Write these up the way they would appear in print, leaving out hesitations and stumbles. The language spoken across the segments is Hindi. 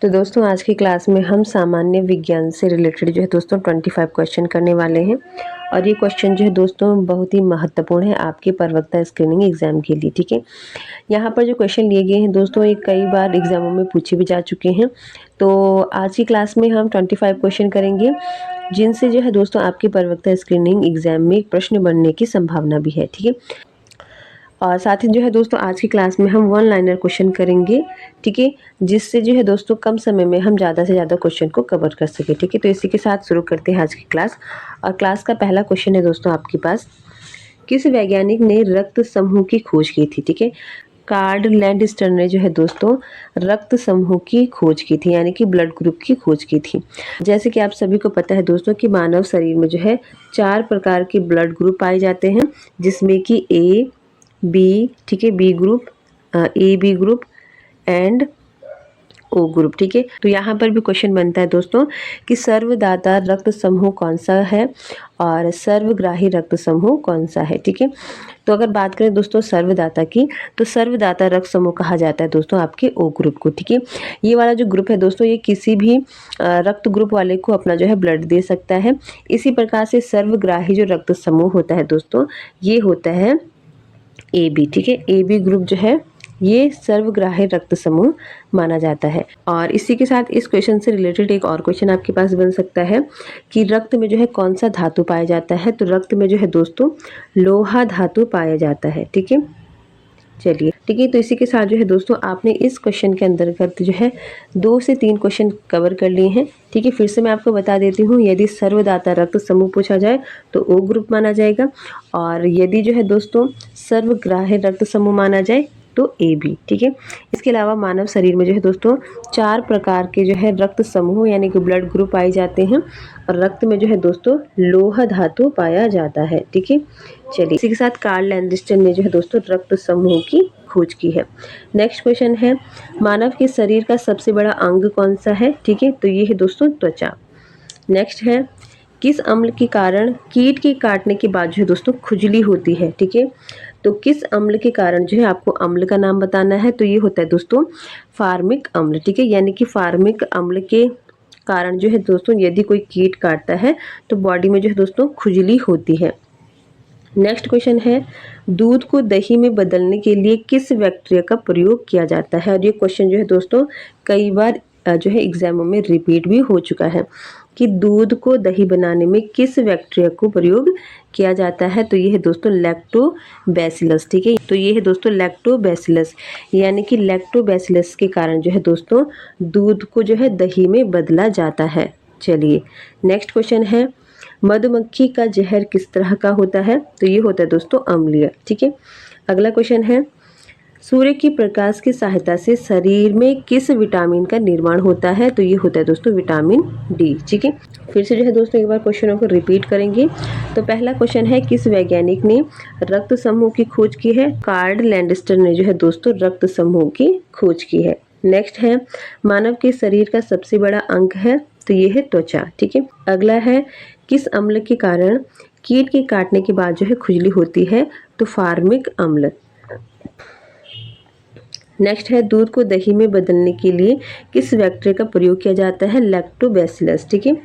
तो दोस्तों आज की क्लास में हम सामान्य विज्ञान से रिलेटेड जो है दोस्तों 25 क्वेश्चन करने वाले हैं। और ये क्वेश्चन जो है दोस्तों बहुत ही महत्वपूर्ण है आपके प्रवक्ता स्क्रीनिंग एग्जाम के लिए। ठीक है, यहाँ पर जो क्वेश्चन लिए गए हैं दोस्तों ये कई बार एग्जामों में पूछे भी जा चुके हैं। तो आज की क्लास में हम 25 क्वेश्चन करेंगे जिनसे जो है दोस्तों आपके प्रवक्ता स्क्रीनिंग एग्जाम में प्रश्न बनने की संभावना भी है। ठीक है, और साथ ही जो है दोस्तों आज की क्लास में हम वन लाइनर क्वेश्चन करेंगे। ठीक है, जिससे जो है दोस्तों कम समय में हम ज़्यादा से ज़्यादा क्वेश्चन को कवर कर सके। ठीक है, तो इसी के साथ शुरू करते हैं आज की क्लास। और क्लास का पहला क्वेश्चन है दोस्तों आपके पास, किस वैज्ञानिक ने रक्त समूह की खोज की थी? ठीक है, कार्ल लैंडस्टर ने जो है दोस्तों रक्त समूह की खोज की थी, यानी कि ब्लड ग्रुप की खोज की थी। जैसे कि आप सभी को पता है दोस्तों कि मानव शरीर में जो है 4 प्रकार के ब्लड ग्रुप पाए जाते हैं, जिसमें कि ए बी, ठीक है, B group, A B group and O group. ठीक है, तो यहाँ पर भी क्वेश्चन बनता है दोस्तों कि सर्वदाता रक्त समूह कौन सा है और सर्वग्राही रक्त समूह कौन सा है। ठीक है, तो अगर बात करें दोस्तों सर्वदाता की, तो सर्वदाता रक्त समूह कहा जाता है दोस्तों आपके ओ ग्रुप को। ठीक है, ये वाला जो ग्रुप है दोस्तों ये किसी भी रक्त ग्रुप वाले को अपना जो है ब्लड दे सकता है। इसी प्रकार से सर्वग्राही जो रक्त समूह होता है दोस्तों ये होता है ए बी। ठीक है, ए बी ग्रुप जो है ये सर्वग्राही रक्त समूह माना जाता है। और इसी के साथ इस क्वेश्चन से रिलेटेड एक और क्वेश्चन आपके पास बन सकता है कि रक्त में जो है कौन सा धातु पाया जाता है? तो रक्त में जो है दोस्तों लोहा धातु पाया जाता है। ठीक है, चलिए ठीक है, तो इसी के साथ जो है दोस्तों आपने इस क्वेश्चन के अंतर्गत जो है 2 से 3 क्वेश्चन कवर कर लिए हैं। ठीक है, फिर से मैं आपको बता देती हूँ, यदि सर्वदाता रक्त समूह पूछा जाए तो ओ ग्रुप माना जाएगा, और यदि जो है दोस्तों सर्वग्राही रक्त समूह माना जाए तो ए बी। ठीक है, इसके अलावा मानव शरीर में जो है दोस्तों 4 प्रकार के जो है रक्त समूह यानी कि ब्लड ग्रुप पाए जाते हैं, और रक्त में जो है दोस्तों लोहा धातु पाया जाता है। ठीक है, चलिए इसी के साथ कार्ल लैंडस्टर ने जो है दोस्तों रक्त समूह की खोज की है। नेक्स्ट क्वेश्चन है, मानव के शरीर का सबसे बड़ा अंग कौन सा है? ठीक है, तो ये है दोस्तों त्वचा। नेक्स्ट है, किस अम्ल के कारण कीट के काटने के बाद जो है दोस्तों खुजली होती है? ठीक है, तो किस अम्ल के कारण जो है आपको अम्ल का नाम बताना है, तो ये होता है दोस्तों फार्मिक अम्ल। ठीक है, यानी कि फार्मिक अम्ल के कारण जो है दोस्तों यदि कोई कीट काटता है तो बॉडी में जो है दोस्तों खुजली होती है। नेक्स्ट क्वेश्चन है, दूध को दही में बदलने के लिए किस बैक्टीरिया का प्रयोग किया जाता है? और ये क्वेश्चन जो है दोस्तों कई बार जो है एग्जामों में रिपीट भी हो चुका है कि दूध को दही बनाने में किस बैक्टीरिया को प्रयोग किया जाता है? तो ये है दोस्तों लैक्टोबैसिलस। ठीक है, तो ये है दोस्तों लैक्टोबैसिलस, यानी कि लैक्टोबैसिलस के कारण जो है दोस्तों दूध को जो है दही में बदला जाता है। चलिए नेक्स्ट क्वेश्चन है, मधुमक्खी का जहर किस तरह का होता है? तो ये होता है दोस्तों अम्लीय। ठीक है, अगला क्वेश्चन है, सूर्य की प्रकाश की सहायता से शरीर में किस विटामिन का निर्माण होता है? तो ये होता है दोस्तों विटामिन डी। ठीक है, फिर से जो है दोस्तों एक बार क्वेश्चनों को रिपीट करेंगे। तो पहला क्वेश्चन है, किस वैज्ञानिक ने रक्त समूह की खोज की है? कार्ल लैंडस्टर ने जो है दोस्तों रक्त समूह की खोज की है। नेक्स्ट है, मानव के शरीर का सबसे बड़ा अंग है? तो ये है त्वचा। ठीक है, अगला है, किस अम्ल के कारण कीट के काटने के बाद जो है खुजली होती है? तो फार्मिक अम्ल। नेक्स्ट है, दूध को दही में बदलने के लिए किस बैक्टीरिया का प्रयोग किया जाता है? लैक्टोबैसिलस। ठीक है,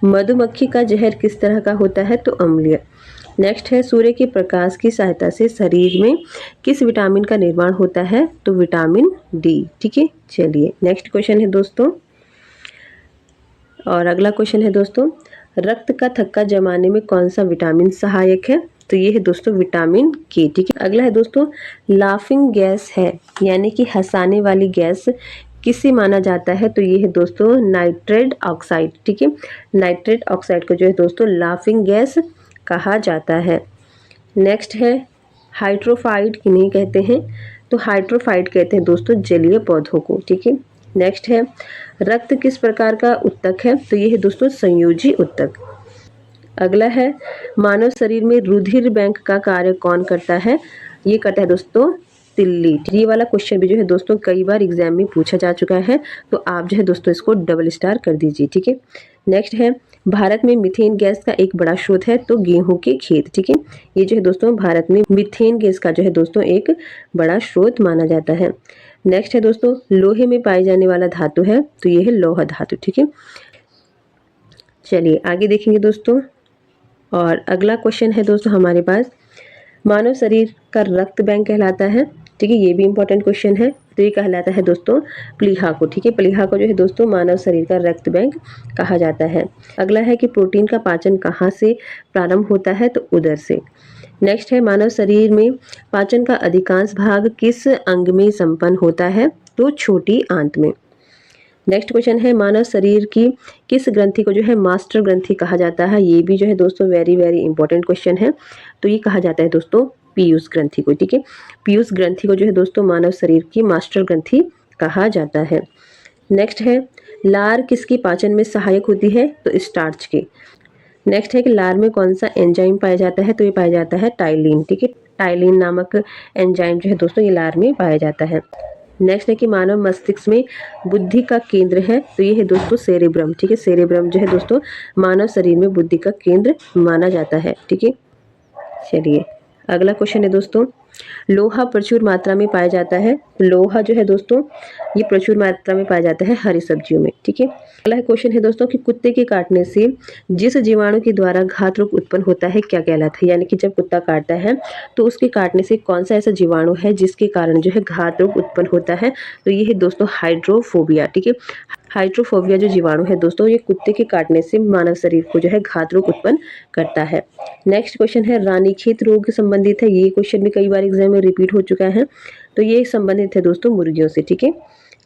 मधुमक्खी का जहर किस तरह का होता है? तो अम्लीय। नेक्स्ट है, सूर्य के प्रकाश की सहायता से शरीर में किस विटामिन का निर्माण होता है? तो विटामिन डी। ठीक है, चलिए नेक्स्ट क्वेश्चन है दोस्तों, और अगला क्वेश्चन है दोस्तों, रक्त का थक्का जमाने में कौन सा विटामिन सहायक है? तो ये है दोस्तों विटामिन के। ठीक है, अगला है दोस्तों, लाफिंग गैस है यानी कि हंसाने वाली गैस किसे माना जाता है? तो ये है दोस्तों नाइट्रेट ऑक्साइड। ठीक है, नाइट्रेट ऑक्साइड को जो है दोस्तों लाफिंग गैस कहा जाता है। नेक्स्ट है, हाइड्रोफाइट किन्हें कहते हैं? तो हाइड्रोफाइट कहते हैं दोस्तों जलीय पौधों को। ठीक है, नेक्स्ट है, रक्त किस प्रकार का उत्तक है? तो ये है दोस्तों संयोजी उत्तक। अगला है, मानव शरीर में रुधिर बैंक का कार्य कौन करता है? ये करता है दोस्तों तिल्ली। ये वाला क्वेश्चन भी जो है दोस्तों कई बार एग्जाम में पूछा जा चुका है, तो आप जो है दोस्तों इसको डबल स्टार कर दीजिए। ठीक है, नेक्स्ट है, भारत में मीथेन गैस का एक बड़ा स्रोत है? तो गेहूं के खेत। ठीक है, ये जो है दोस्तों भारत में मीथेन गैस का जो है दोस्तों एक बड़ा स्रोत माना जाता है। नेक्स्ट है दोस्तों लोहे में पाई जाने वाला धातु है तो ये है लौह धातु। ठीक है, चलिए आगे देखेंगे दोस्तों। और अगला क्वेश्चन है दोस्तों हमारे पास, मानव शरीर का रक्त बैंक कहलाता है। ठीक है, ये भी इंपॉर्टेंट क्वेश्चन है। तो ये कहलाता है दोस्तों प्लीहा को। ठीक है, प्लीहा को जो है दोस्तों मानव शरीर का रक्त बैंक कहा जाता है। अगला है कि प्रोटीन का पाचन कहाँ से प्रारंभ होता है, तो उदर से। नेक्स्ट है मानव शरीर में पाचन का अधिकांश भाग किस अंग में संपन्न होता है, तो छोटी आंत में। नेक्स्ट क्वेश्चन है मानव शरीर की किस ग्रंथि को जो है मास्टर ग्रंथि कहा जाता है। ये भी जो है दोस्तों वेरी वेरी इंपॉर्टेंट क्वेश्चन है। तो ये कहा जाता है दोस्तों पीयूष ग्रंथि को। ठीक है, पीयूष ग्रंथि को जो है दोस्तों मानव शरीर की मास्टर ग्रंथि कहा जाता है। नेक्स्ट है लार किसकी पाचन में सहायक होती है, तो स्टार्च की। नेक्स्ट है कि लार में कौन सा एंजाइम पाया जाता है, तो ये पाया जाता है टाइलिन। ठीक है, टाइलिन नामक एंजाइम जो है दोस्तों ये लार में पाया जाता है। नेक्स्ट है कि मानव मस्तिष्क में बुद्धि का केंद्र है, तो ये है दोस्तों सेरेब्रम। ठीक है, सेरेब्रम जो है दोस्तों मानव शरीर में बुद्धि का केंद्र माना जाता है। ठीक है, चलिए अगला क्वेश्चन है दोस्तों, लोहा प्रचुर मात्रा में पाया जाता है। लोहा जो है दोस्तों ये प्रचुर मात्रा में पाया जाता है हरी सब्जियों में। ठीक है, अगला क्वेश्चन है दोस्तों कि कुत्ते के काटने से जिस जीवाणु के द्वारा घात रोग उत्पन्न होता है क्या कहलाता है। यानी कि जब कुत्ता काटता है तो उसके काटने से कौन सा ऐसा जीवाणु है जिसके कारण जो है घात रोग उत्पन्न होता है, तो ये है दोस्तों हाइड्रोफोबिया। ठीक है, हाइड्रोफोबिया जो जीवाणु है दोस्तों ये कुत्ते के काटने से मानव शरीर को जो है घात रोग उत्पन्न करता है। नेक्स्ट क्वेश्चन है रानीखेत रोग संबंधित है। ये क्वेश्चन भी कई बार एग्जाम में रिपीट हो चुका है, तो ये संबंधित है दोस्तों मुर्गियों से। ठीक है,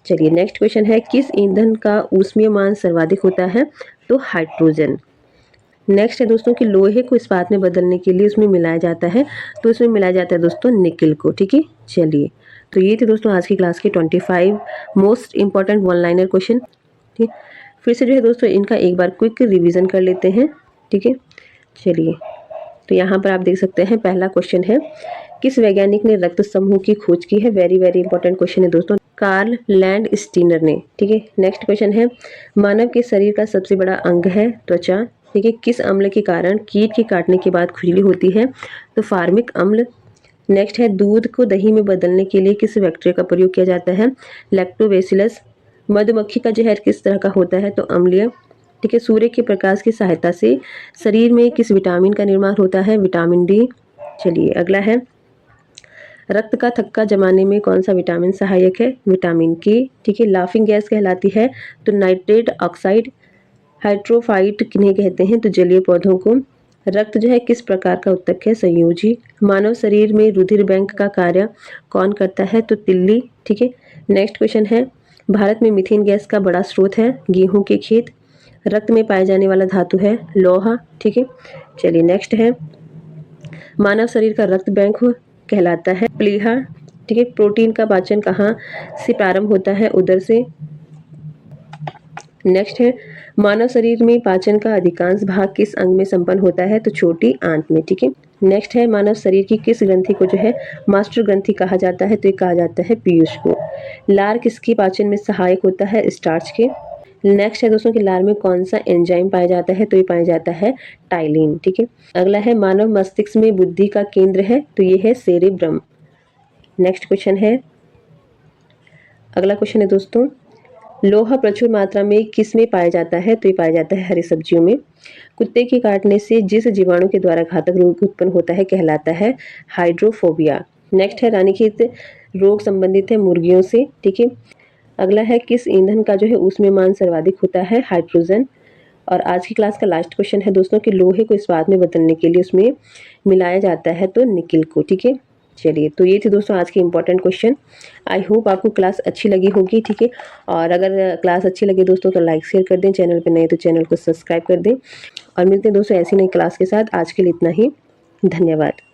चलिए नेक्स्ट क्वेश्चन है किस ईंधन का ऊष्मीय मान सर्वाधिक होता है, तो हाइड्रोजन। नेक्स्ट है दोस्तों कि लोहे को इस्पात में बदलने के लिए उसमें मिलाया जाता है, तो उसमें मिलाया जाता है दोस्तों निकिल को। ठीक है, चलिए तो ये थे दोस्तों आज की क्लास के 25 most important one liner question. ठीक, फिर से जो है दोस्तों इनका एक बार क्विक रिवीजन कर लेते हैं। ठीक है, चलिए तो यहाँ पर आप देख सकते हैं पहला क्वेश्चन है किस वैज्ञानिक ने रक्त समूह की खोज की है। वेरी वेरी इंपॉर्टेंट क्वेश्चन है दोस्तों, कार्ल लैंड स्टीनर ने। ठीक है, नेक्स्ट क्वेश्चन है मानव के शरीर का सबसे बड़ा अंग है त्वचा। ठीक है, किस अम्ल के कारण कीट के काटने के बाद खुजली होती है, तो फार्मिक अम्ल। नेक्स्ट है दूध को दही में बदलने के लिए किस बैक्टीरिया का प्रयोग किया जाता है, लैक्टोबैसिलस। मधुमक्खी का जहर किस तरह का होता है, तो अम्लीय। ठीक है, सूर्य के प्रकाश की सहायता से शरीर में किस विटामिन का निर्माण होता है, विटामिन डी। चलिए अगला है रक्त का थक्का जमाने में कौन सा विटामिन सहायक है, विटामिन के। ठीक है, लाफिंग गैस कहलाती है तो नाइट्रेट ऑक्साइड। हाइड्रोफाइट किन्हें कहते हैं, तो जलीय पौधों को। रक्त जो है किस प्रकार का उत्तक है, संयोजी। मानव शरीर में रुधिर बैंक का कार्य कौन करता है, तो तिल्ली। ठीक है, नेक्स्ट क्वेश्चन है भारत में मीथेन गैस का बड़ा स्रोत है गेहूं के खेत। रक्त में पाए जाने वाला धातु है लोहा। ठीक है, चलिए नेक्स्ट है मानव शरीर का रक्त बैंक कहलाता है प्लीहा। ठीक है, प्रोटीन का पाचन कहाँ से प्रारंभ होता है, उदर से। नेक्स्ट है मानव शरीर में पाचन का अधिकांश भाग किस अंग में संपन्न होता है, तो छोटी आंत में। ठीक है, नेक्स्ट है मानव शरीर की किस ग्रंथि को जो है मास्टर ग्रंथि कहा जाता है, तो ये कहा जाता है पीयूष को। लार किसकी पाचन में सहायक होता है, स्टार्च के। नेक्स्ट है दोस्तों कि लार में कौन सा एंजाइम पाया जाता है, तो ये पाया जाता है टाइलिन। ठीक है, अगला है मानव मस्तिष्क में बुद्धि का केंद्र है, तो ये है सेरेब्रम। नेक्स्ट क्वेश्चन है अगला क्वेश्चन है दोस्तों लोहा प्रचुर मात्रा में किस में पाया जाता है, तो ये पाया जाता है हरी सब्जियों में। कुत्ते के काटने से जिस जीवाणु के द्वारा घातक रोग उत्पन्न होता है कहलाता है हाइड्रोफोबिया। नेक्स्ट है रानीखेत रोग संबंधित है मुर्गियों से। ठीक है, अगला है किस ईंधन का जो है ऊष्मीय मान सर्वाधिक होता है, हाइड्रोजन। और आज की क्लास का लास्ट क्वेश्चन है दोस्तों कि लोहे को इस्पात में बदलने के लिए उसमें मिलाया जाता है तो निकिल को। ठीक है, चलिए तो ये थे दोस्तों आज के इंपॉर्टेंट क्वेश्चन। आई होप आपको क्लास अच्छी लगी होगी। ठीक है, और अगर क्लास अच्छी लगे दोस्तों तो लाइक शेयर कर दें, चैनल पे नए तो चैनल को सब्सक्राइब कर दें। और मिलते हैं दोस्तों ऐसी नई क्लास के साथ। आज के लिए इतना ही, धन्यवाद।